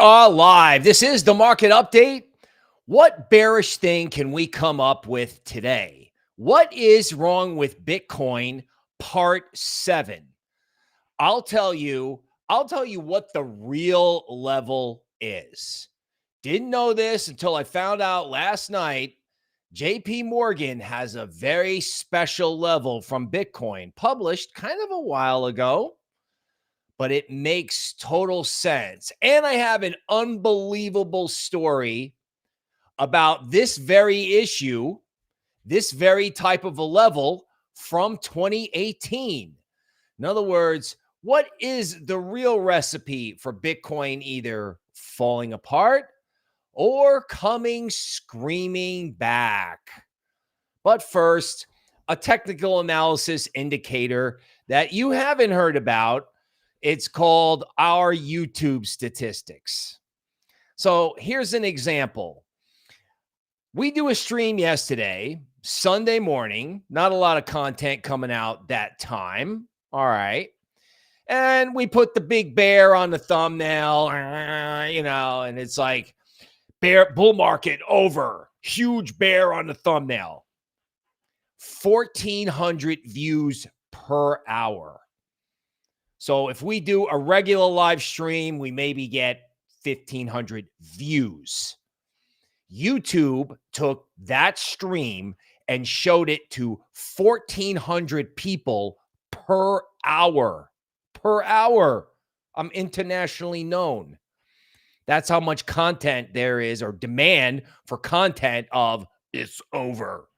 are live. This is the market update. What bearish thing can we come up with today? What is wrong with Bitcoin? Part 7. I'll tell you what the real level is. Didn't know this until I found out last night. JPMorgan has a very special level from Bitcoin published kind of a while ago, but it makes total sense. And I have an unbelievable story about this very issue, this very type of a level from 2018. In other words, what is the real recipe for Bitcoin either falling apart or coming screaming back? But first, a technical analysis indicator that you haven't heard about. It's called our YouTube statistics. So here's an example. We do a stream yesterday, Sunday morning, not a lot of content coming out that time. All right. And we put the big bear on the thumbnail, and it's like bear bull market over, huge bear on the thumbnail. 1,400 views per hour. So if we do a regular live stream, we maybe get 1,500 views. YouTube took that stream and showed it to 1,400 people per hour. Per hour. I'm internationally known. That's how much content there is, or demand for content of it's over.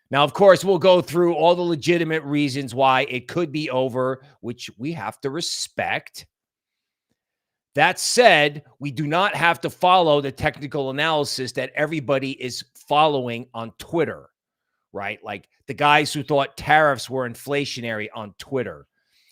Now, of course, we'll go through all the legitimate reasons why it could be over, which we have to respect. That said, we do not have to follow the technical analysis that everybody is following on Twitter, right? Like the guys who thought tariffs were inflationary on Twitter.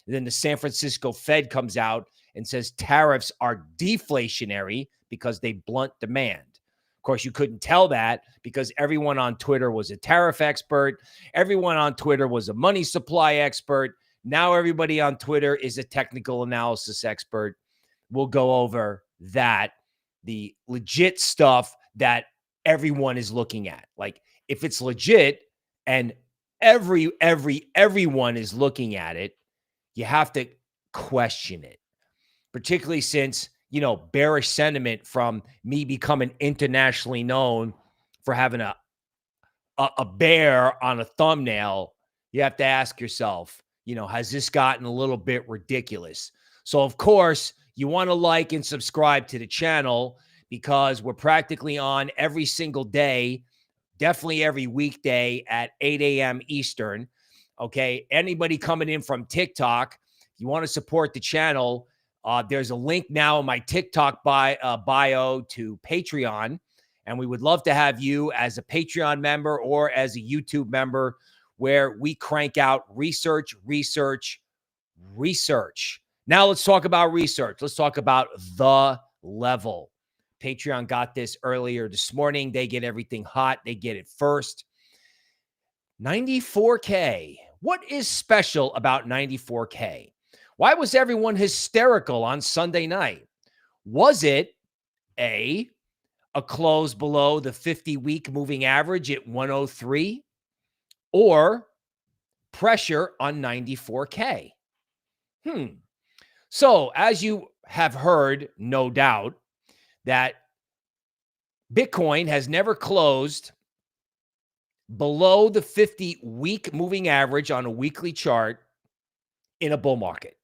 And then the San Francisco Fed comes out and says tariffs are deflationary because they blunt demand. Of course, you couldn't tell that because everyone on Twitter was a tariff expert. Everyone on Twitter was a money supply expert. Now everybody on Twitter is a technical analysis expert. We'll go over that, the legit stuff that everyone is looking at. Like if it's legit and everyone is looking at it, you have to question it, particularly since bearish sentiment from me becoming internationally known for having a bear on a thumbnail. You have to ask yourself, has this gotten a little bit ridiculous? So, of course, you want to like and subscribe to the channel because we're practically on every single day, definitely every weekday at 8 a.m. Eastern. Okay. Anybody coming in from TikTok, you want to support the channel. There's a link now in my TikTok bio to Patreon, and we would love to have you as a Patreon member or as a YouTube member where we crank out research. Now let's talk about research. Let's talk about the level. Patreon got this earlier this morning. They get everything hot. They get it first. 94K. What is special about 94K? Why was everyone hysterical on Sunday night? Was it a close below the 50-week moving average at 103 or pressure on 94K? So as you have heard, no doubt, that Bitcoin has never closed below the 50-week moving average on a weekly chart in a bull market,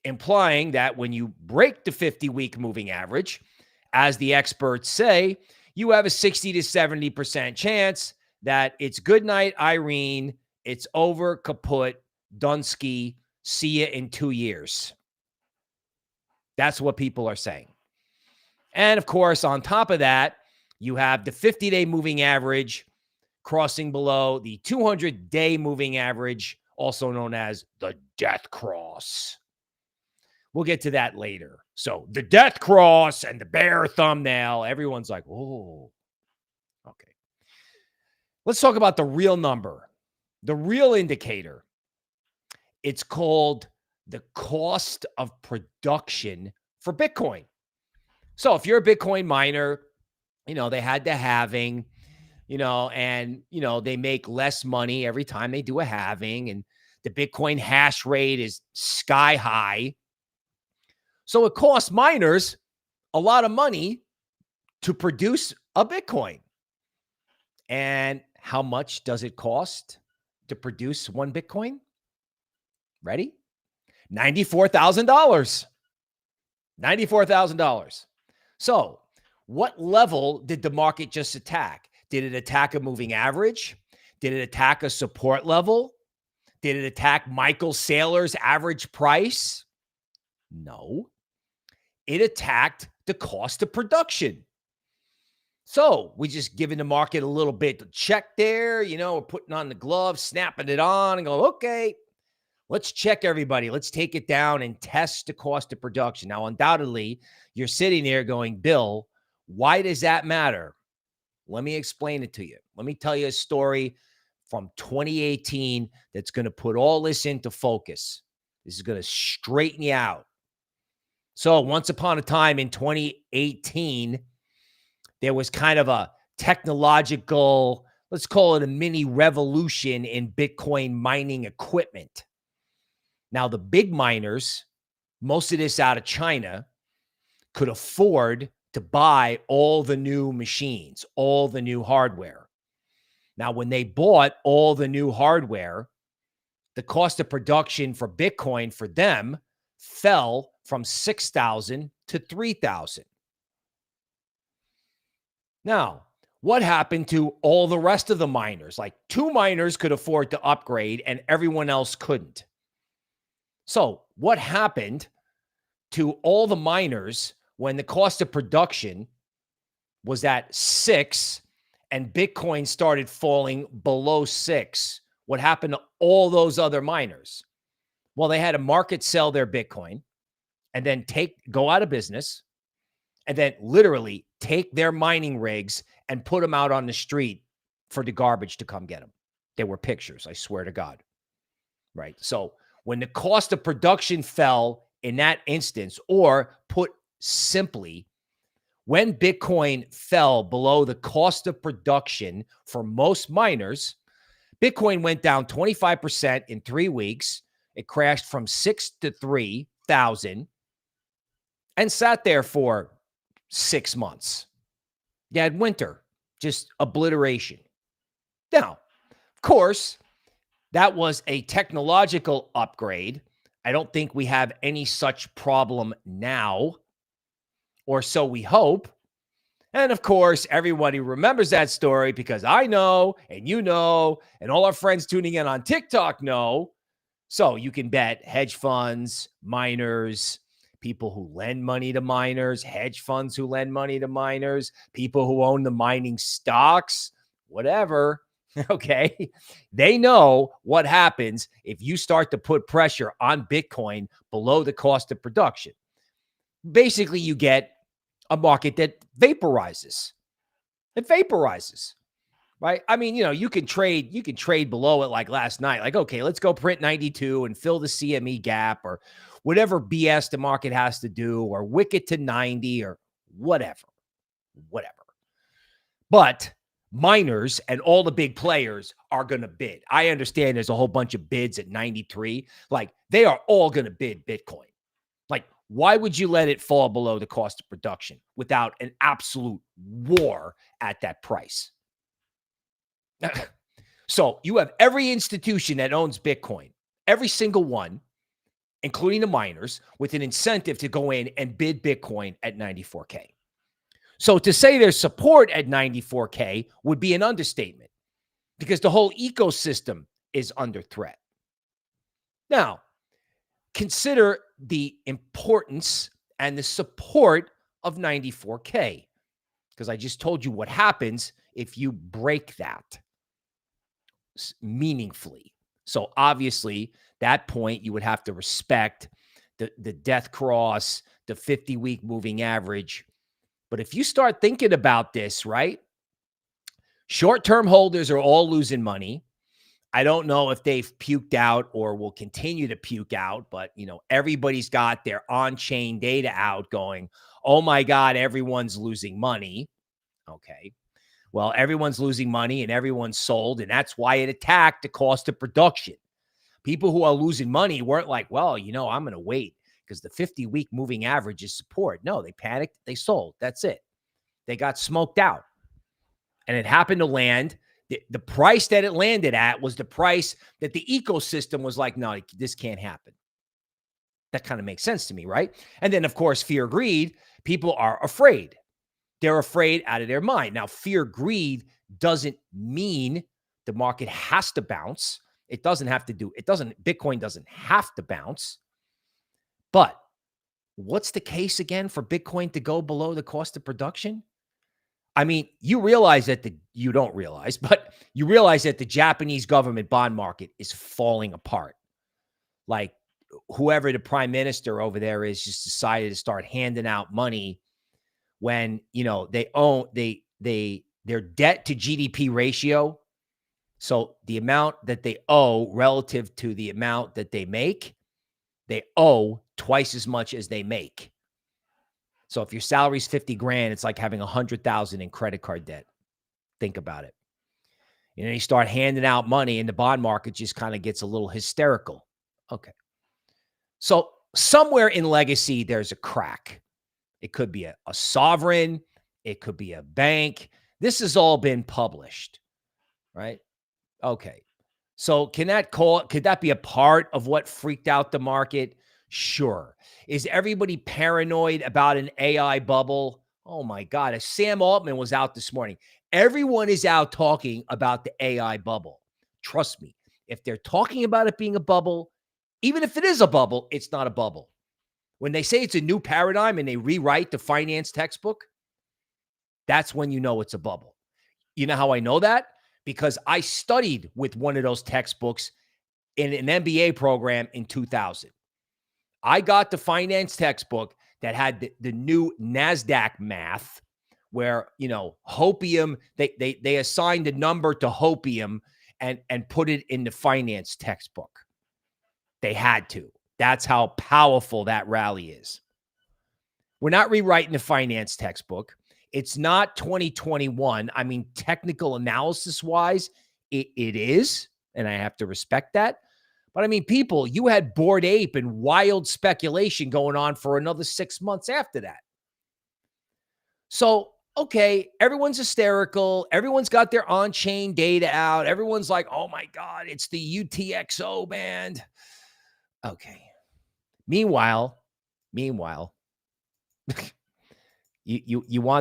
implying that when you break the 50-week moving average, as the experts say, you have a 60 to 70% chance that it's good night, Irene. It's over, kaput, Dunsky. See you in 2 years. That's what people are saying. And of course, on top of that, you have the 50-day moving average crossing below the 200-day moving average, also known as the death cross. We'll get to that later. So the death cross and the bear thumbnail, everyone's like, oh, okay. Let's talk about the real number, the real indicator. It's called the cost of production for Bitcoin. So if you're a Bitcoin miner, they had the halving, and, they make less money every time they do a halving, and the Bitcoin hash rate is sky high. So it costs miners a lot of money to produce a Bitcoin. And how much does it cost to produce one Bitcoin? Ready? $94,000. $94,000. So what level did the market just attack? Did it attack a moving average? Did it attack a support level? Did it attack Michael Saylor's average price? No. It attacked the cost of production. So we just giving the market a little bit to check there, we're putting on the gloves, snapping it on and go, okay, let's check everybody. Let's take it down and test the cost of production. Now, undoubtedly, you're sitting there going, Bill, why does that matter? Let me explain it to you. Let me tell you a story from 2018 that's going to put all this into focus. This is going to straighten you out. So once upon a time in 2018, there was kind of a technological, let's call it a mini revolution in Bitcoin mining equipment. Now, the big miners, most of this out of China, could afford to buy all the new machines, all the new hardware. Now, when they bought all the new hardware, the cost of production for Bitcoin for them fell from $6,000 to $3,000. Now, what happened to all the rest of the miners? Like 2 miners could afford to upgrade and everyone else couldn't. So what happened to all the miners when the cost of production was at 6 and Bitcoin started falling below 6? What happened to all those other miners? Well, they had to market sell their Bitcoin and then go out of business and then literally take their mining rigs and put them out on the street for the garbage to come get them. There were pictures, I swear to God. Right? So when the cost of production fell in that instance, or put simply, when Bitcoin fell below the cost of production for most miners, Bitcoin went down 25% in 3 weeks. It crashed from 6 to 3,000 and sat there for 6 months. You had winter, just obliteration. Now, of course, that was a technological upgrade. I don't think we have any such problem now, or so we hope. And of course, everybody remembers that story because I know, and you know, and all our friends tuning in on TikTok know. So you can bet hedge funds, miners, people who lend money to miners, hedge funds who lend money to miners, people who own the mining stocks, whatever. Okay. They know what happens if you start to put pressure on Bitcoin below the cost of production. Basically, you get a market that vaporizes. It vaporizes, right? I mean, you can trade below it like last night. Like, okay, let's go print 92 and fill the CME gap or whatever BS the market has to do, or wick it to 90 or whatever. But miners and all the big players are going to bid. I understand there's a whole bunch of bids at 93. Like, they are all going to bid Bitcoin. Like, why would you let it fall below the cost of production without an absolute war at that price? So you have every institution that owns Bitcoin, every single one, including the miners, with an incentive to go in and bid Bitcoin at 94K. So to say there's support at 94K would be an understatement because the whole ecosystem is under threat. Now, consider the importance and the support of 94K, because I just told you what happens if you break that meaningfully. So obviously, that point you would have to respect the death cross, the 50-week moving average. But if you start thinking about this, right, short-term holders are all losing money. I don't know if they've puked out or will continue to puke out, but everybody's got their on-chain data out going, oh my God, everyone's losing money. Okay. Well, everyone's losing money and everyone's sold. And that's why it attacked the cost of production. People who are losing money weren't like, well, I'm going to wait because the 50-week moving average is support. No, they panicked. They sold. That's it. They got smoked out. And it happened to land. The price that it landed at was the price that the ecosystem was like, no, this can't happen. That kind of makes sense to me, right? And then, of course, fear, greed. People are afraid. They're afraid out of their mind. Now, fear, greed doesn't mean the market has to bounce. Bitcoin doesn't have to bounce. But what's the case again for Bitcoin to go below the cost of production? I mean, you realize that you don't realize, but you realize that the Japanese government bond market is falling apart. Like whoever the prime minister over there is just decided to start handing out money when, their debt to GDP ratio. So the amount that they owe relative to the amount that they make, they owe twice as much as they make. So if your salary's 50 grand, it's like having 100,000 in credit card debt. Think about it. You start handing out money and the bond market just kind of gets a little hysterical. Okay. So somewhere in legacy, there's a crack. It could be a sovereign. It could be a bank. This has all been published, right? Okay. So could that be a part of what freaked out the market? Sure. Is everybody paranoid about an AI bubble? Oh my God. As Sam Altman was out this morning, everyone is out talking about the AI bubble. Trust me. If they're talking about it being a bubble, even if it is a bubble, it's not a bubble. When they say it's a new paradigm and they rewrite the finance textbook, that's when you know it's a bubble. You know how I know that? Because I studied with one of those textbooks in an MBA program in 2000. I got the finance textbook that had the new NASDAQ math where, hopium, they assigned a number to hopium and put it in the finance textbook. They had to. That's how powerful that rally is. We're not rewriting the finance textbook. It's not 2021. I mean, technical analysis wise, it is, and I have to respect that. But I mean, people, you had Bored Ape and wild speculation going on for another 6 months after that. So, okay, everyone's hysterical. Everyone's got their on-chain data out. Everyone's like, oh my God, it's the UTXO band. Okay. Meanwhile, you want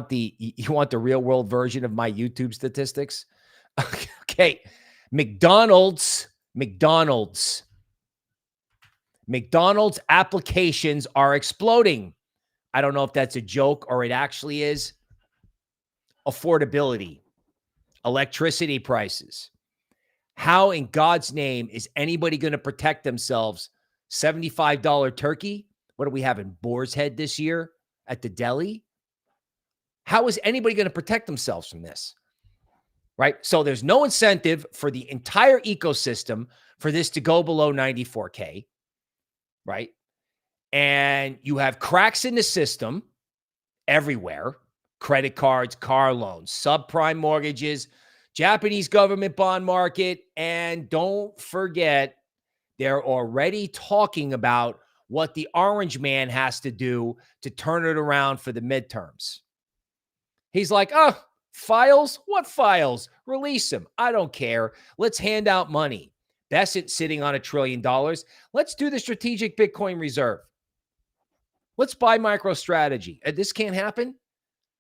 the real world version of my YouTube statistics? Okay. McDonald's applications are exploding. I don't know if that's a joke or it actually is. Affordability, electricity prices. How in God's name is anybody going to protect themselves? $75 turkey? What do we have in Boar's Head this year at the deli? How is anybody going to protect themselves from this? Right? So there's no incentive for the entire ecosystem for this to go below 94K, right? And you have cracks in the system everywhere. Credit cards, car loans, subprime mortgages, Japanese government bond market. And don't forget, they're already talking about what the orange man has to do to turn it around for the midterms. He's like, oh, files? What files? Release them. I don't care. Let's hand out money. Besant sitting on $1 trillion. Let's do the strategic Bitcoin reserve. Let's buy MicroStrategy. This can't happen,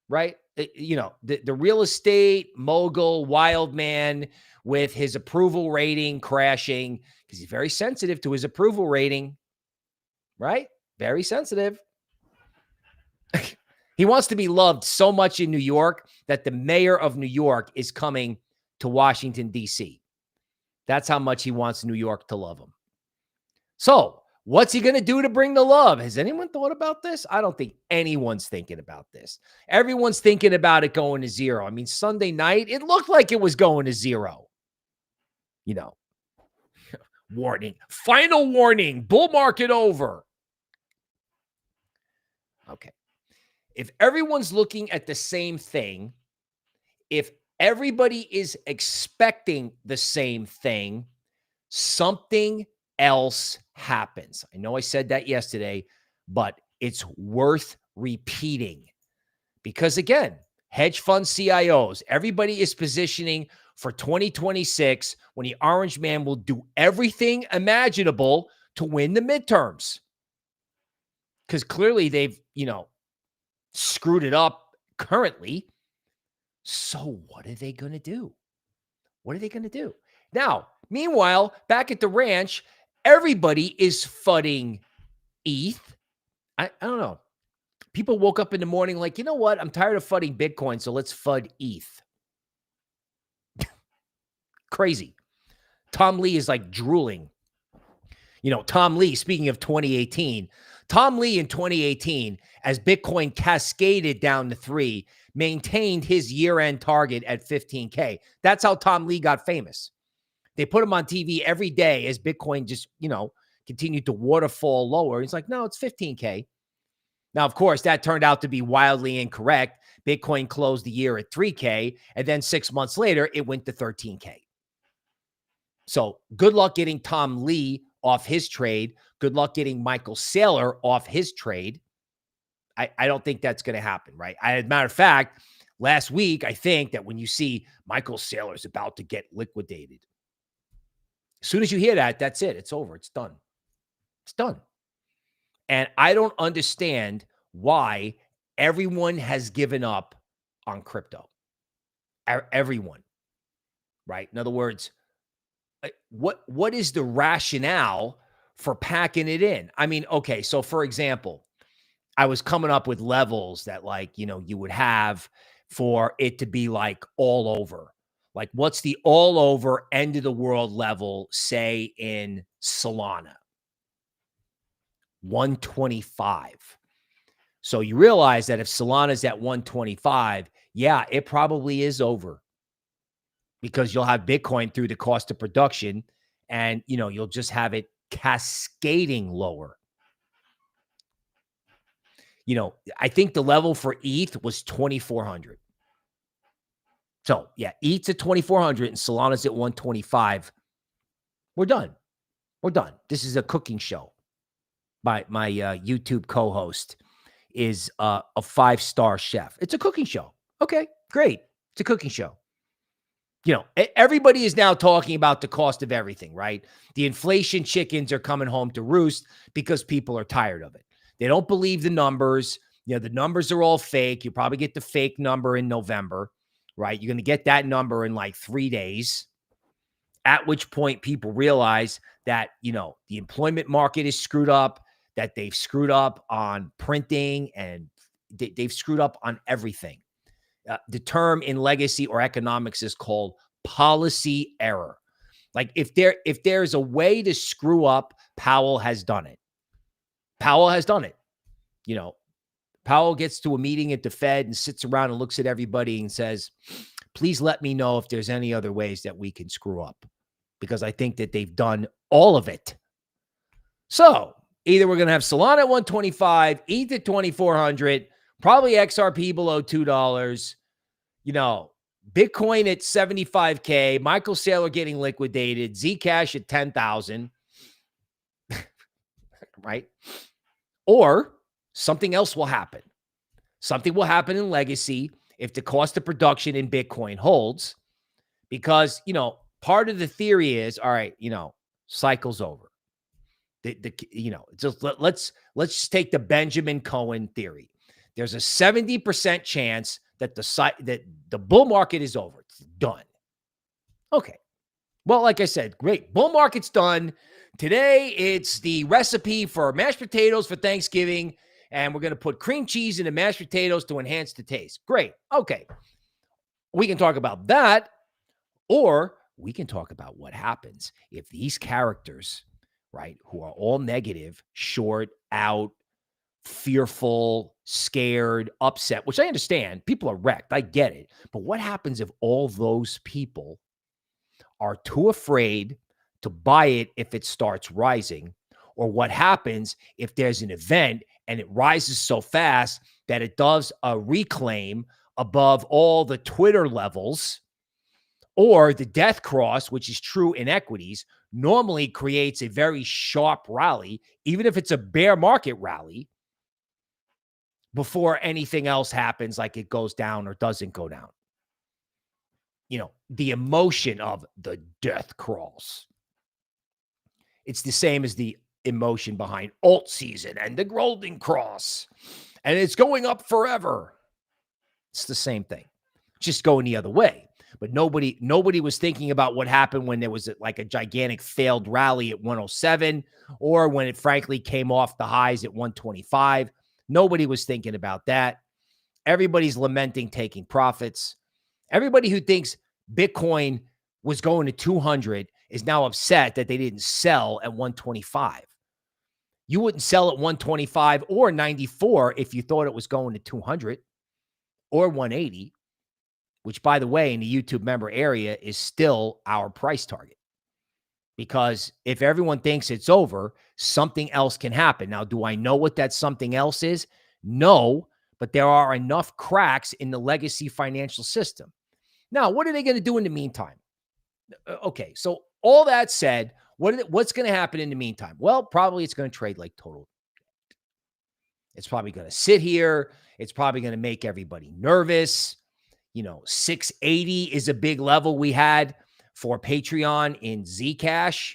right? The real estate mogul, wild man with his approval rating crashing because he's very sensitive to his approval rating, right? Very sensitive. He wants to be loved so much in New York that the mayor of New York is coming to Washington, D.C. That's how much he wants New York to love him. So what's he going to do to bring the love? Has anyone thought about this? I don't think anyone's thinking about this. Everyone's thinking about it going to zero. I mean, Sunday night, it looked like it was going to zero. Warning. Final warning. Bull market over. Okay. If everyone's looking at the same thing, if everybody is expecting the same thing, something else happens. I know I said that yesterday, but it's worth repeating because, again, hedge fund CIOs, everybody is positioning for 2026 when the orange man will do everything imaginable to win the midterms. Because clearly they've, screwed it up currently. So what are they going to do? What are they going to do? Now, meanwhile, back at the ranch, everybody is FUDing ETH. I don't know. People woke up in the morning like, you know what? I'm tired of FUDing Bitcoin, so let's FUD ETH. Crazy. Tom Lee is like drooling. Tom Lee, speaking of 2018, Tom Lee in 2018, as Bitcoin cascaded down to 3, maintained his year-end target at 15K. That's how Tom Lee got famous. They put him on TV every day as Bitcoin just, continued to waterfall lower. He's like, no, it's 15K. Now, of course, that turned out to be wildly incorrect. Bitcoin closed the year at 3K, and then 6 months later, it went to 13K. So good luck getting Tom Lee off his trade. Good luck getting Michael Saylor off his trade. I don't think that's going to happen, right? As a matter of fact, last week, I think that when you see Michael Saylor's about to get liquidated, as soon as you hear that, that's it. It's over. It's done. It's done. And I don't understand why everyone has given up on crypto. Everyone, right? In other words, what is the rationale for packing it in? I mean, okay, so for example, I was coming up with levels that you would have for it to be like all over. Like what's the all over end of the world level, say in Solana? 125. So you realize that if Solana's at 125, yeah, it probably is over because you'll have Bitcoin through the cost of production and, you'll just have it cascading lower. I think the level for ETH was 2,400. So yeah, ETH's at 2,400 and Solana's at 125. We're done. We're done. This is a cooking show. My YouTube co-host is a 5-star chef. It's a cooking show. Okay, great. It's a cooking show. Everybody is now talking about the cost of everything, right? The inflation chickens are coming home to roost because people are tired of it. They don't believe the numbers. The numbers are all fake. You probably get the fake number in November, right? You're going to get that number in like 3 days, at which point people realize that, the employment market is screwed up, that they've screwed up on printing, and they've screwed up on everything. The term in legacy or economics is called policy error. Like if there's a way to screw up, Powell has done it. Powell has done it. Powell gets to a meeting at the Fed and sits around and looks at everybody and says, please let me know if there's any other ways that we can screw up, because I think that they've done all of it. So either we're going to have Solana at 125, ETH at 2,400, probably XRP below $2, Bitcoin at 75K, Michael Saylor getting liquidated, Zcash at 10,000, right? Or something else will happen. Something will happen in legacy if the cost of production in Bitcoin holds, because, part of the theory is, all right, cycle's over. Let's just take the Benjamin Cohen theory. There's a 70% chance that the bull market is over. It's done. Okay. Well, like I said, great. Bull market's done. Today, it's the recipe for mashed potatoes for Thanksgiving, and we're going to put cream cheese in the mashed potatoes to enhance the taste. Great. Okay. We can talk about that, or we can talk about what happens if these characters, right, who are all negative, short, out, fearful, scared, upset, which I understand. People are wrecked. I get it. But what happens if all those people are too afraid to buy it if it starts rising? Or what happens if there's an event and it rises so fast that it does a reclaim above all the Twitter levels, or the death cross, which is true in equities, normally creates a very sharp rally, even if it's a bear market rally, before anything else happens, like it goes down or doesn't go down. You know, the emotion of the death cross. It's the same as the emotion behind alt season and the golden cross. And it's going up forever. It's the same thing, just going the other way. But nobody was thinking about what happened when there was like a gigantic failed rally at 107, or when it frankly came off the highs at 125. Nobody was thinking about that. Everybody's lamenting taking profits. Everybody who thinks Bitcoin was going to 200 is now upset that they didn't sell at 125. You wouldn't sell at 125 or 94 if you thought it was going to 200 or 180. Which, by the way, in the YouTube member area is still our price target. Because if everyone thinks it's over, something else can happen. Now, do I know what that something else is? No, but there are enough cracks in the legacy financial system. Now, what are they going to do in the meantime? Okay, so all that said, what's going to happen in the meantime? Well, probably it's going to trade like total. It's probably going to sit here. It's probably going to make everybody nervous. You know, 680 is a big level we had for Patreon in Zcash,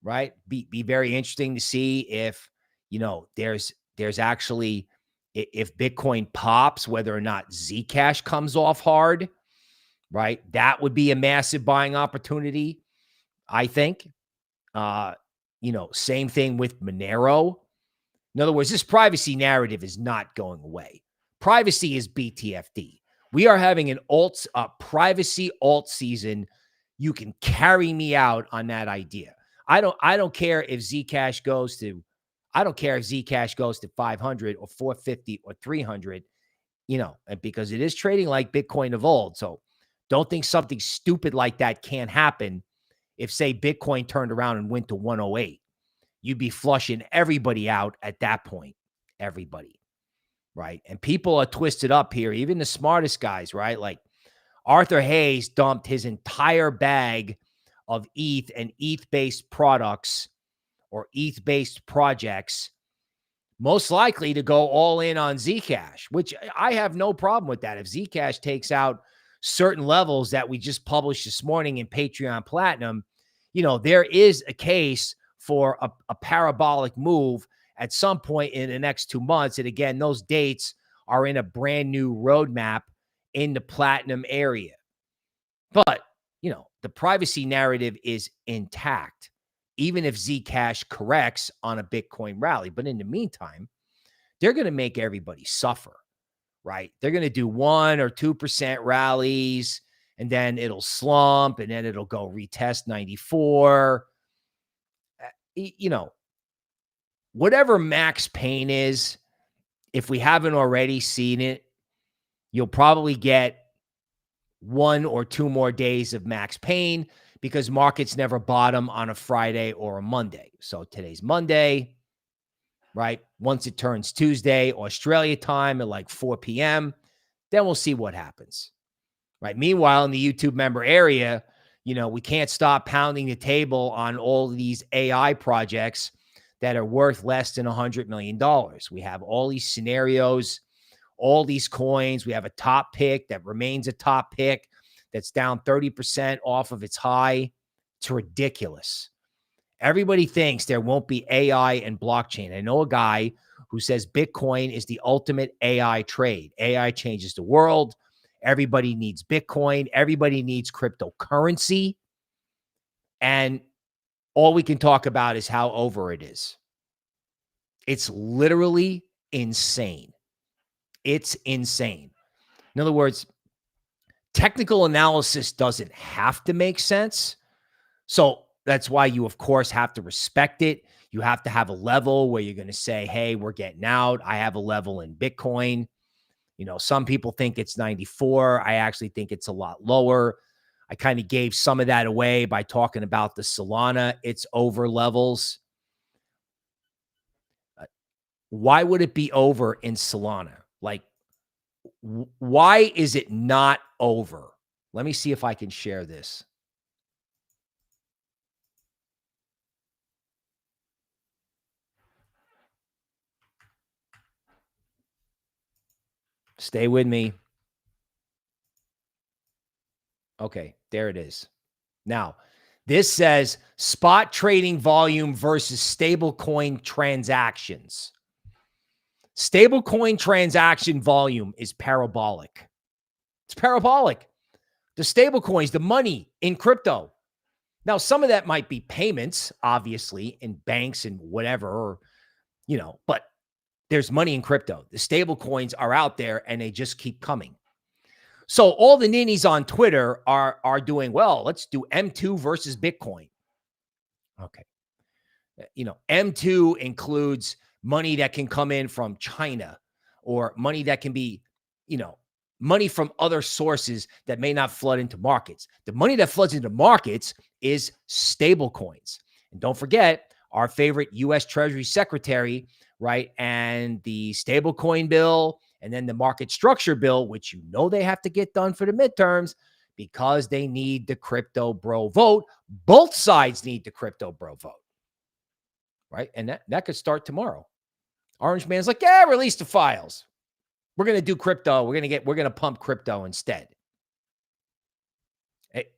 right? Be very interesting to see if, you know, there's actually, if Bitcoin pops, whether or not Zcash comes off hard, right? That would be a massive buying opportunity, I think. You know, same thing with Monero. In other words, this privacy narrative is not going away. Privacy is BTFD. We are having an privacy alt season. You can carry me out on that idea. I don't care if Zcash goes to, I don't care if Zcash goes to 500 or 450 or 300, you know, because it is trading like Bitcoin of old. So don't think something stupid like that can't happen. If, say, Bitcoin turned around and went to 108, you'd be flushing everybody out at that point. Everybody. Right. And people are twisted up here, even the smartest guys, right? Like Arthur Hayes dumped his entire bag of ETH and ETH-based products or ETH-based projects, most likely to go all in on Zcash, which I have no problem with that. If Zcash takes out certain levels that we just published this morning in Patreon Platinum, you know, there is a case for a parabolic move at some point in the next 2 months. And again, those dates are in a brand new roadmap in the platinum area. But, you know, the privacy narrative is intact, even if Zcash corrects on a Bitcoin rally. But in the meantime, they're going to make everybody suffer, right? They're going to do 1 or 2% rallies, and then it'll slump, and then it'll go retest 94. You know, whatever max pain is, if we haven't already seen it, you'll probably get 1 or 2 more days of max pain, because markets never bottom on a Friday or a Monday. So today's Monday, right? Once it turns Tuesday, Australia time at like 4 p.m., then we'll see what happens, right? Meanwhile, in the YouTube member area, you know, we can't stop pounding the table on all of these AI projects that are worth less than $100 million. We have all these scenarios, all these coins. We have a top pick that remains a top pick that's down 30% off of its high. It's ridiculous. Everybody thinks there won't be AI and blockchain. I know a guy who says Bitcoin is the ultimate AI trade. AI changes the world. Everybody needs Bitcoin. Everybody needs cryptocurrency. And all we can talk about is how over it is. It's literally insane. It's insane. In other words, technical analysis doesn't have to make sense. So that's why you, of course, have to respect it. You have to have a level where you're going to say, hey, we're getting out. I have a level in Bitcoin. You know, some people think it's 94. I actually think it's a lot lower. I kind of gave some of that away by talking about the Solana, it's over levels. Why would it be over in Solana? Like, why is it not over? Let me see if I can share this. Stay with me. Okay, there it is. Now, this says spot trading volume versus stablecoin transactions. Stablecoin transaction volume is parabolic. It's parabolic. The stablecoins, the money in crypto. Now, some of that might be payments, obviously, in banks and whatever, or, but there's money in crypto. The stablecoins are out there and they just keep coming. So all the ninnies on Twitter are doing, well, let's do M2 versus Bitcoin. Okay. M2 includes money that can come in from China, or money that can be, money from other sources that may not flood into markets. The money that floods into markets is stable coins. And don't forget our favorite U.S. Treasury Secretary, right? And the stablecoin bill, and then the market structure bill, which they have to get done for the midterms because they need the crypto bro vote. Both sides need the crypto bro vote, right? And that could start tomorrow. Orange Man's like, yeah, release the files. We're going to do crypto. We're going to pump crypto instead.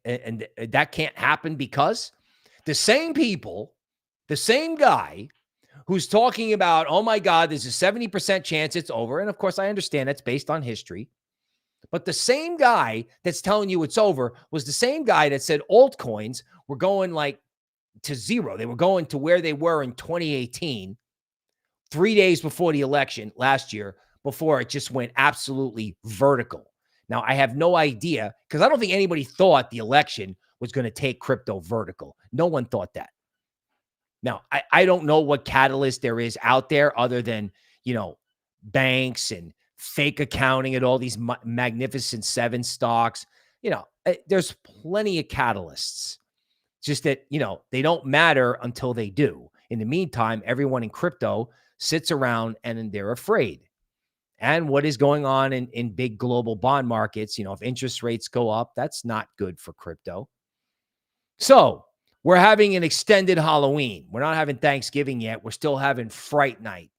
And that can't happen because the same people, the same guy who's talking about, oh my God, there's a 70% chance it's over. And of course, I understand that's based on history. But the same guy that's telling you it's over was the same guy that said altcoins were going like to zero. They were going to where they were in 2018, 3 days before the election last year, before it just went absolutely vertical. Now, I have no idea, because I don't think anybody thought the election was going to take crypto vertical. No one thought that. Now, I don't know what catalyst there is out there other than, banks and fake accounting and all these magnificent seven stocks. There's plenty of catalysts. Just that, they don't matter until they do. In the meantime, everyone in crypto sits around and they're afraid. And what is going on in big global bond markets, if interest rates go up, that's not good for crypto. So we're having an extended Halloween. We're not having Thanksgiving yet. We're still having Fright Night.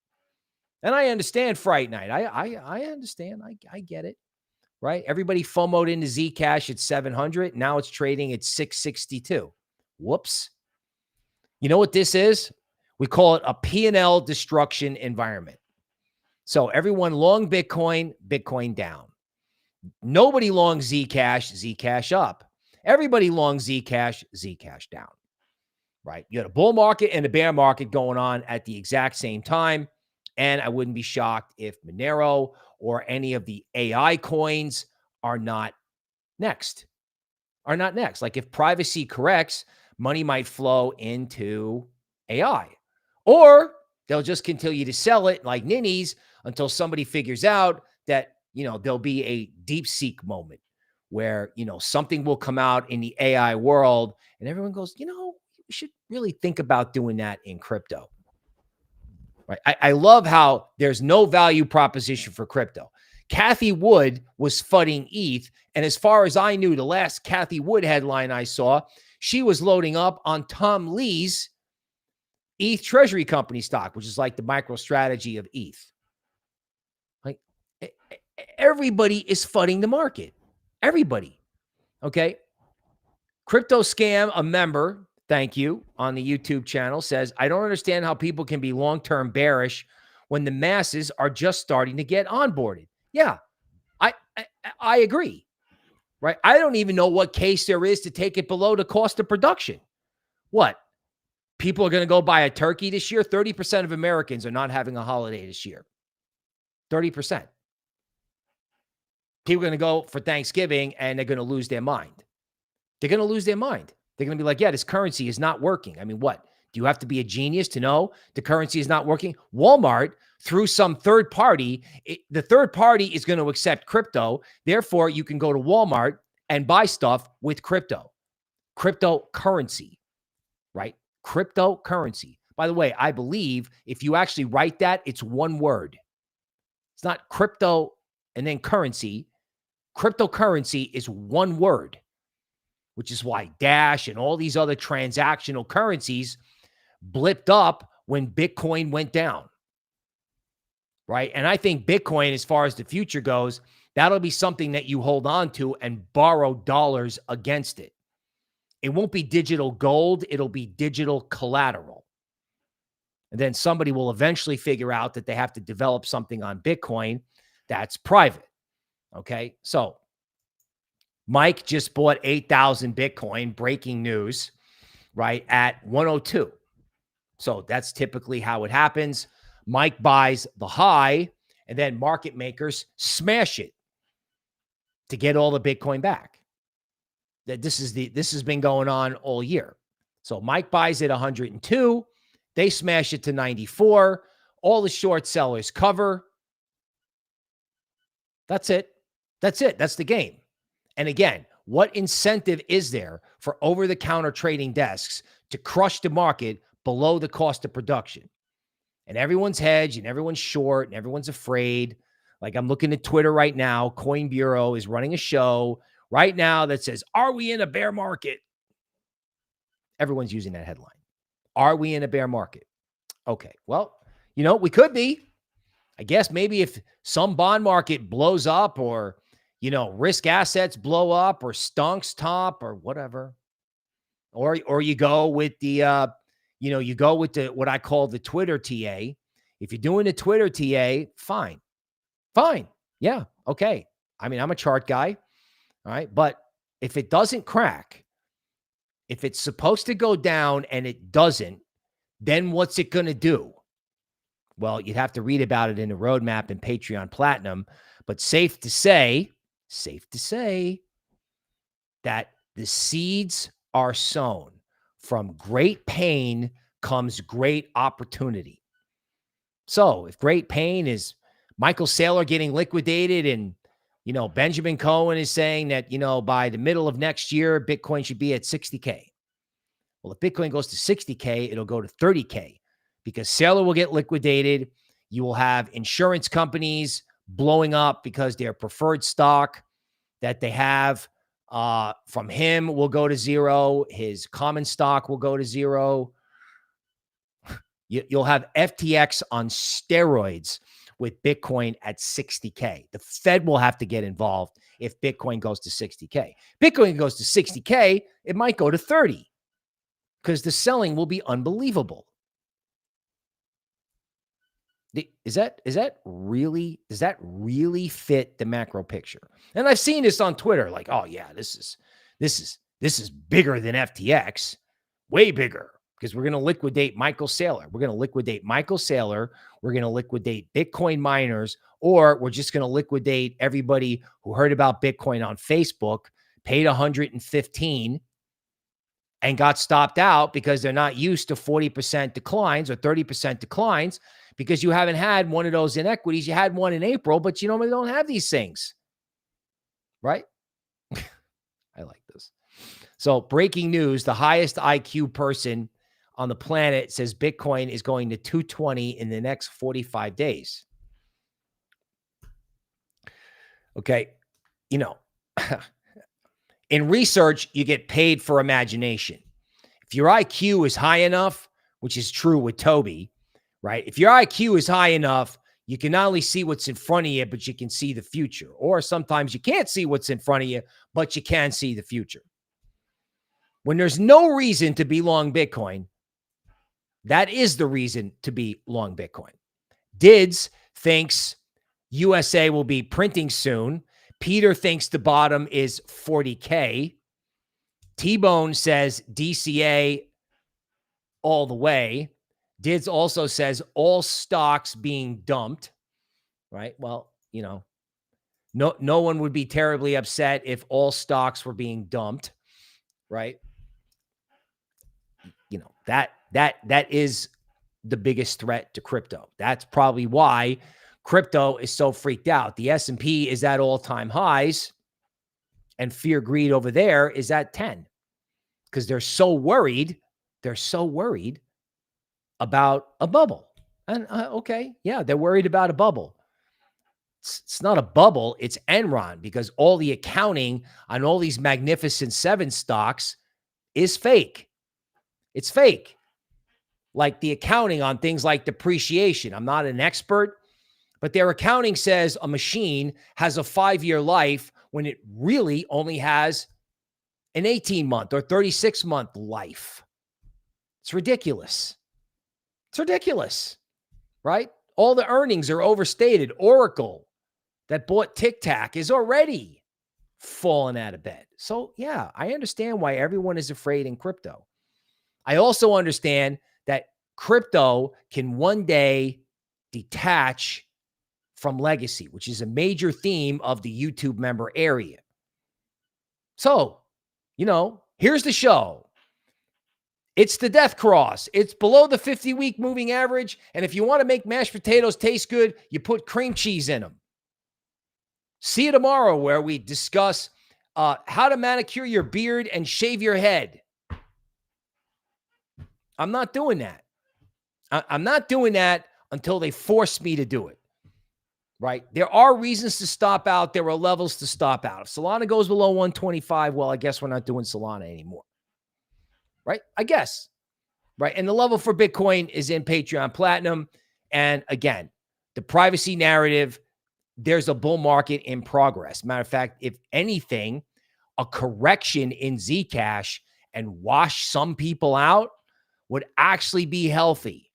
And I understand Fright Night. I understand. I get it, right? Everybody FOMO'd into Zcash at 700. Now it's trading at 662. Whoops. You know what this is? We call it a P&L destruction environment. So everyone long Bitcoin, Bitcoin down. Nobody long Zcash, Zcash up. Everybody long Zcash, Zcash down, right? You got a bull market and a bear market going on at the exact same time. And I wouldn't be shocked if Monero or any of the AI coins are not next. Like if privacy corrects, money might flow into AI. Or they'll just continue to sell it like ninnies until somebody figures out that, there'll be a DeepSeek moment where, something will come out in the AI world and everyone goes, we should really think about doing that in crypto. Right? I love how there's no value proposition for crypto. Cathie Wood was FUDing ETH. And as far as I knew, the last Cathie Wood headline I saw, she was loading up on Tom Lee's ETH Treasury company stock, which is like the MicroStrategy of ETH. Like everybody is FUDing the market. Everybody. Okay. Crypto Scam, a member, thank you, on the YouTube channel says, I don't understand how people can be long-term bearish when the masses are just starting to get onboarded. Yeah, I agree, right? I don't even know what case there is to take it below the cost of production. What? People are going to go buy a turkey this year? 30% of Americans are not having a holiday this year. 30%. People are going to go for Thanksgiving and they're going to lose their mind. They're going to lose their mind. They're going to be like, yeah, this currency is not working. I mean, what? Do you have to be a genius to know the currency is not working? Walmart, through some third party, the third party is going to accept crypto. Therefore, you can go to Walmart and buy stuff with crypto. Cryptocurrency, right? Cryptocurrency. By the way, I believe if you actually write that, it's one word. It's not crypto and then currency. Cryptocurrency is one word, which is why Dash and all these other transactional currencies blipped up when Bitcoin went down, right? And I think Bitcoin, as far as the future goes, that'll be something that you hold on to and borrow dollars against it. It won't be digital gold. It'll be digital collateral. And then somebody will eventually figure out that they have to develop something on Bitcoin that's private. Okay. So Mike just bought 8,000 Bitcoin, breaking news, right, at 102. So that's typically how it happens. Mike buys the high, and then market makers smash it to get all the Bitcoin back. This has been going on all year. So Mike buys it 102. They smash it to 94. All the short sellers cover. That's it. That's it. That's the game. And again, what incentive is there for over-the-counter trading desks to crush the market below the cost of production? And everyone's hedged and everyone's short and everyone's afraid. Like I'm looking at Twitter right now. Coin Bureau is running a show right now that says, "Are we in a bear market?" Everyone's using that headline. Are we in a bear market? Okay, well, we could be. I guess maybe if some bond market blows up or, risk assets blow up or stonks top or whatever. Or you go with the, you go with what I call the Twitter TA. If you're doing a Twitter TA, fine. Fine. Yeah. Okay. I mean, I'm a chart guy. All right. But if it doesn't crack, if it's supposed to go down and it doesn't, then what's it going to do? Well, you'd have to read about it in the roadmap and Patreon Platinum, but safe to say that the seeds are sown. From great pain comes great opportunity. So if great pain is Michael Saylor getting liquidated and, Benjamin Cohen is saying that, by the middle of next year, Bitcoin should be at 60K. Well, if Bitcoin goes to 60K, it'll go to 30K because Saylor will get liquidated. You will have insurance companies blowing up because their preferred stock that they have from him will go to zero. His common stock will go to zero. You'll have FTX on steroids with Bitcoin at 60K. The Fed will have to get involved if Bitcoin goes to 60K. Bitcoin goes to 60K, it might go to 30 because the selling will be unbelievable. Does that really fit the macro picture? And I've seen this on Twitter, like, oh yeah, this is bigger than FTX, way bigger, because we're going to liquidate Michael Saylor. We're going to liquidate Michael Saylor. We're going to liquidate Bitcoin miners, or we're just going to liquidate everybody who heard about Bitcoin on Facebook, paid 115 and got stopped out because they're not used to 40% declines or 30% declines. Because you haven't had one of those inequities. You had one in April, but we don't have these things, right? I like this. So breaking news, the highest IQ person on the planet says Bitcoin is going to 220 in the next 45 days. Okay. In research, you get paid for imagination. If your IQ is high enough, which is true with Toby, right? If your IQ is high enough, you can not only see what's in front of you, but you can see the future. Or sometimes you can't see what's in front of you, but you can see the future. When there's no reason to be long Bitcoin, that is the reason to be long Bitcoin. Dids thinks USA will be printing soon. Peter thinks the bottom is 40K. T-Bone says DCA all the way. Dids also says all stocks being dumped, right? Well, no one would be terribly upset if all stocks were being dumped, right? That is the biggest threat to crypto. That's probably why crypto is so freaked out. The S&P is at all-time highs and fear greed over there is at 10 because they're so worried about a bubble. And okay, yeah, they're worried about a bubble. It's not a bubble, it's Enron, because all the accounting on all these Magnificent Seven stocks is fake. It's fake. Like the accounting on things like depreciation. I'm not an expert, but their accounting says a machine has a 5-year life when it really only has an 18-month or 36-month life. It's ridiculous. It's ridiculous, right? All the earnings are overstated. Oracle, that bought Tic Tac, is already falling out of bed. So yeah, I understand why everyone is afraid in crypto. I also understand that crypto can one day detach from legacy, which is a major theme of the YouTube member area. So, here's the show. It's the death cross. It's below the 50-week moving average. And if you want to make mashed potatoes taste good, you put cream cheese in them. See you tomorrow, where we discuss how to manicure your beard and shave your head. I'm not doing that. I'm not doing that until they force me to do it. Right? There are reasons to stop out. There are levels to stop out. If Solana goes below 125, well, I guess we're not doing Solana anymore. Right? I guess. Right? And the level for Bitcoin is in Patreon Platinum. And again, the privacy narrative, there's a bull market in progress. Matter of fact, if anything, a correction in Zcash and wash some people out would actually be healthy.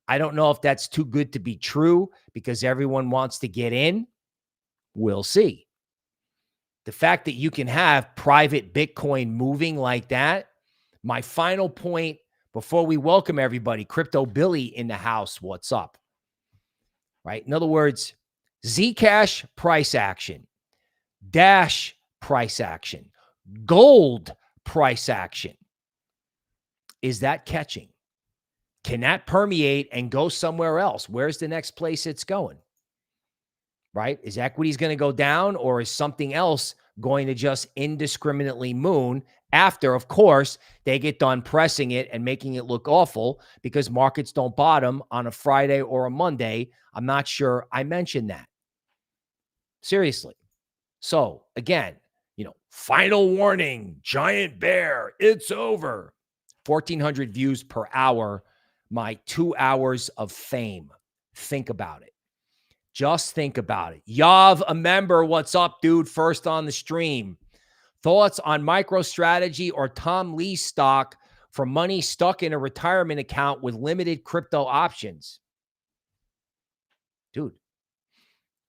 I don't know if that's too good to be true because everyone wants to get in. We'll see. The fact that you can have private Bitcoin moving like that. My final point before we welcome everybody, Crypto Billy in the house. What's up? Right? In other words, Zcash price action, Dash price action, gold price action. Is that catching? Can that permeate and go somewhere else? Where's the next place it's going? Right? Is equities going to go down, or is something else going to just indiscriminately moon after, of course, they get done pressing it and making it look awful because markets don't bottom on a Friday or a Monday? I'm not sure I mentioned that. Seriously. So again, final warning, giant bear, it's over. 1,400 views per hour, my 2 hours of fame. Think about it. Just think about it. Yav, a member, what's up, dude? First on the stream. Thoughts on MicroStrategy or Tom Lee stock for money stuck in a retirement account with limited crypto options? Dude,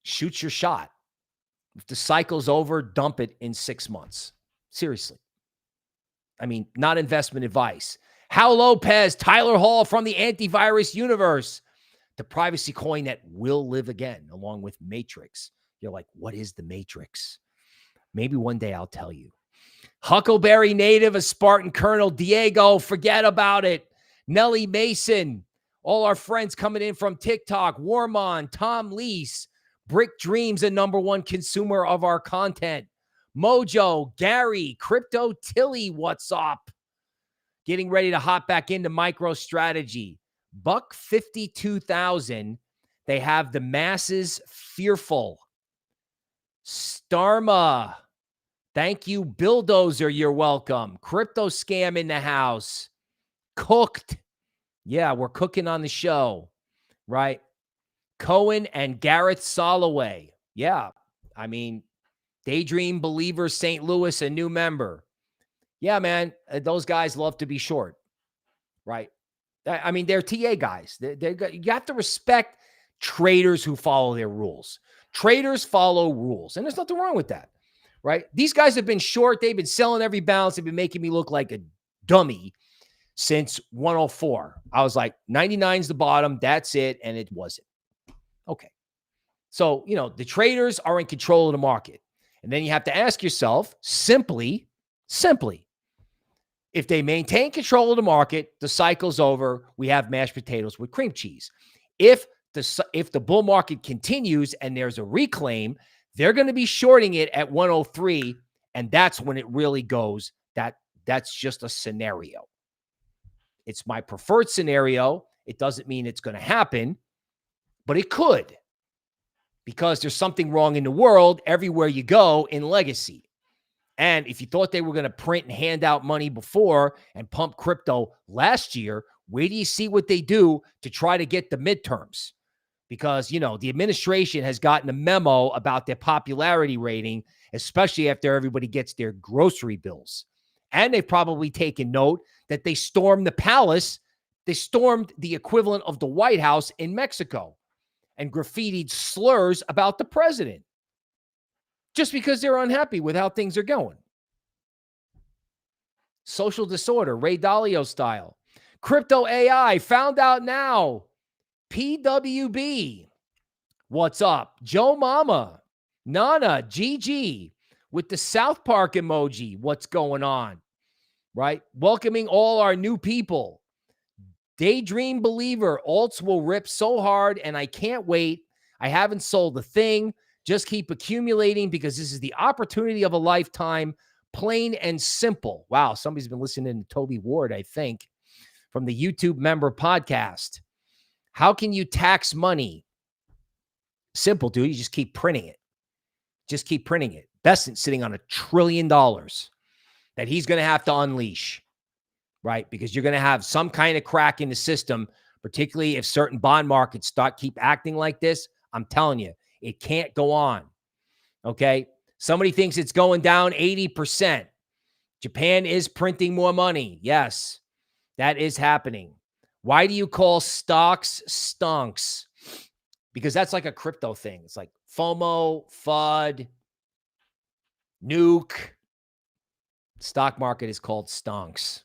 shoot your shot. If the cycle's over, dump it in 6 months. Seriously. I mean, not investment advice. Hal Lopez, Tyler Hall from the antivirus universe. The privacy coin that will live again, along with Matrix. You're like, what is the Matrix? Maybe one day I'll tell you. Huckleberry native, a Spartan Colonel, Diego, forget about it. Nellie Mason, all our friends coming in from TikTok, Warmon, Tom Lease, Brick Dreams, a #1 consumer of our content. Mojo, Gary, Crypto Tilly, what's up? Getting ready to hop back into MicroStrategy. $152,000. They have the masses fearful. Starma. Thank you, Bulldozer. You're welcome. Crypto Scam in the house. Cooked. Yeah, we're cooking on the show, right? Cohen and Garrett Soloway. Yeah, I mean, Daydream Believer St. Louis, a new member. Yeah, man, those guys love to be short, right? I mean, they're TA guys. You have to respect traders who follow their rules. Traders follow rules, and there's nothing wrong with that, right? These guys have been short. They've been selling every bounce. They've been making me look like a dummy since 104. I was like, 99's the bottom. That's it, and it wasn't. Okay. So, the traders are in control of the market. And then you have to ask yourself, simply, if they maintain control of the market, the cycle's over, we have mashed potatoes with cream cheese. If the bull market continues and there's a reclaim, they're going to be shorting it at 103, and that's when it really goes. That's just a scenario. It's my preferred scenario, It doesn't mean it's going to happen, but it could, because there's something wrong in the world everywhere you go in legacy. And if you thought they were going to print and hand out money before and pump crypto last year, where do you see what they do to try to get the midterms? Because, you know, the administration has gotten a memo about their popularity rating, especially after everybody gets their grocery bills. And they've probably taken note that they stormed the palace. They stormed the equivalent of the White House in Mexico and graffitied slurs about the president just because they're unhappy with how things are going. Social disorder, Ray Dalio style. Crypto AI found out now. PWB. What's up? Joe Mama. Nana. GG. With the South Park emoji. What's going on? Right? Welcoming all our new people. Daydream believer. Alts will rip so hard and I can't wait. I haven't sold a thing. Just keep accumulating because this is the opportunity of a lifetime. Plain and simple. Wow. Somebody's been listening to Toby Ward, I think, from the YouTube member podcast. How can you tax money? Simple, dude. You just keep printing it. Just keep printing it. Besson's sitting on $1 trillion that he's going to have to unleash, right? Because you're going to have some kind of crack in the system, particularly if certain bond markets keep acting like this. I'm telling you, it can't go on, okay? Somebody thinks it's going down 80%. Japan is printing more money. Yes, that is happening. Why do you call stocks stonks? Because that's like a crypto thing. It's like FOMO, FUD, nuke. Stock market is called stonks,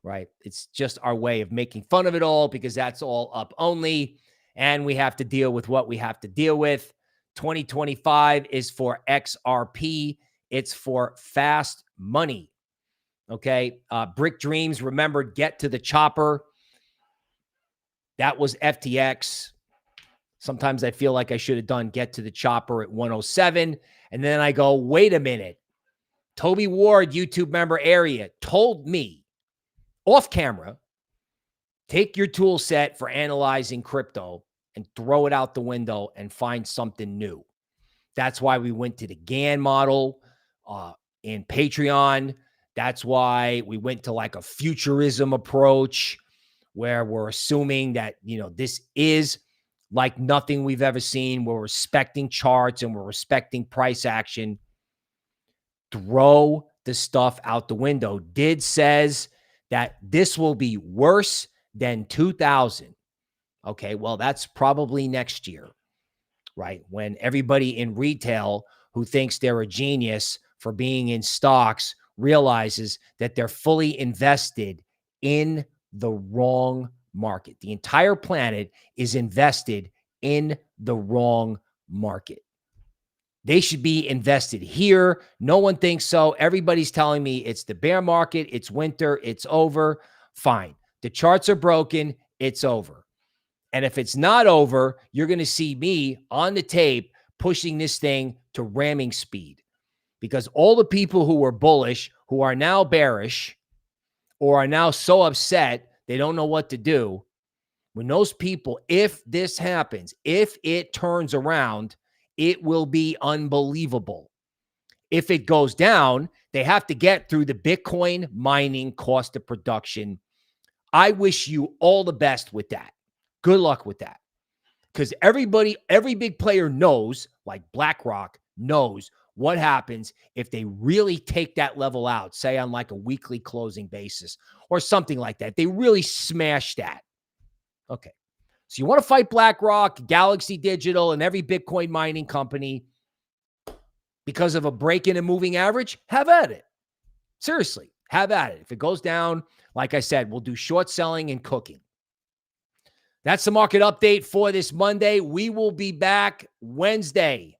right? It's just our way of making fun of it all because that's all up only. And we have to deal with what we have to deal with. 2025 is for XRP. It's for fast money. Okay. Brick Dreams, remember, get to the chopper. That was FTX. Sometimes I feel like I should have done get to the chopper at 107. And then I go, wait a minute. Toby Ward, YouTube member area, told me off camera, take your tool set for analyzing crypto and throw it out the window and find something new. That's why we went to the GAN model in Patreon. That's why we went to like a futurism approach where we're assuming that, you know, this is like nothing we've ever seen. We're respecting charts and we're respecting price action. Throw the stuff out the window. Did says that this will be worse than 2000. Okay, well, that's probably next year, right? When everybody in retail who thinks they're a genius for being in stocks realizes that they're fully invested in the wrong market. The entire planet is invested in the wrong market. They should be invested here. No one thinks so. Everybody's telling me it's the bear market. It's winter. It's over. Fine. The charts are broken. It's over. And if it's not over, you're going to see me on the tape pushing this thing to ramming speed. Because all the people who were bullish, who are now bearish, or are now so upset they don't know what to do, when those people, if this happens, if it turns around, it will be unbelievable. If it goes down, they have to get through the Bitcoin mining cost of production. I wish you all the best with that. Good luck with that. Because everybody, every big player knows, like BlackRock knows what happens if they really take that level out, say on like a weekly closing basis or something like that. They really smash that. Okay. So you want to fight BlackRock, Galaxy Digital, and every Bitcoin mining company because of a break in a moving average? Have at it. Seriously, have at it. If it goes down, like I said, we'll do short selling and cooking. That's the market update for this Monday. We will be back Wednesday.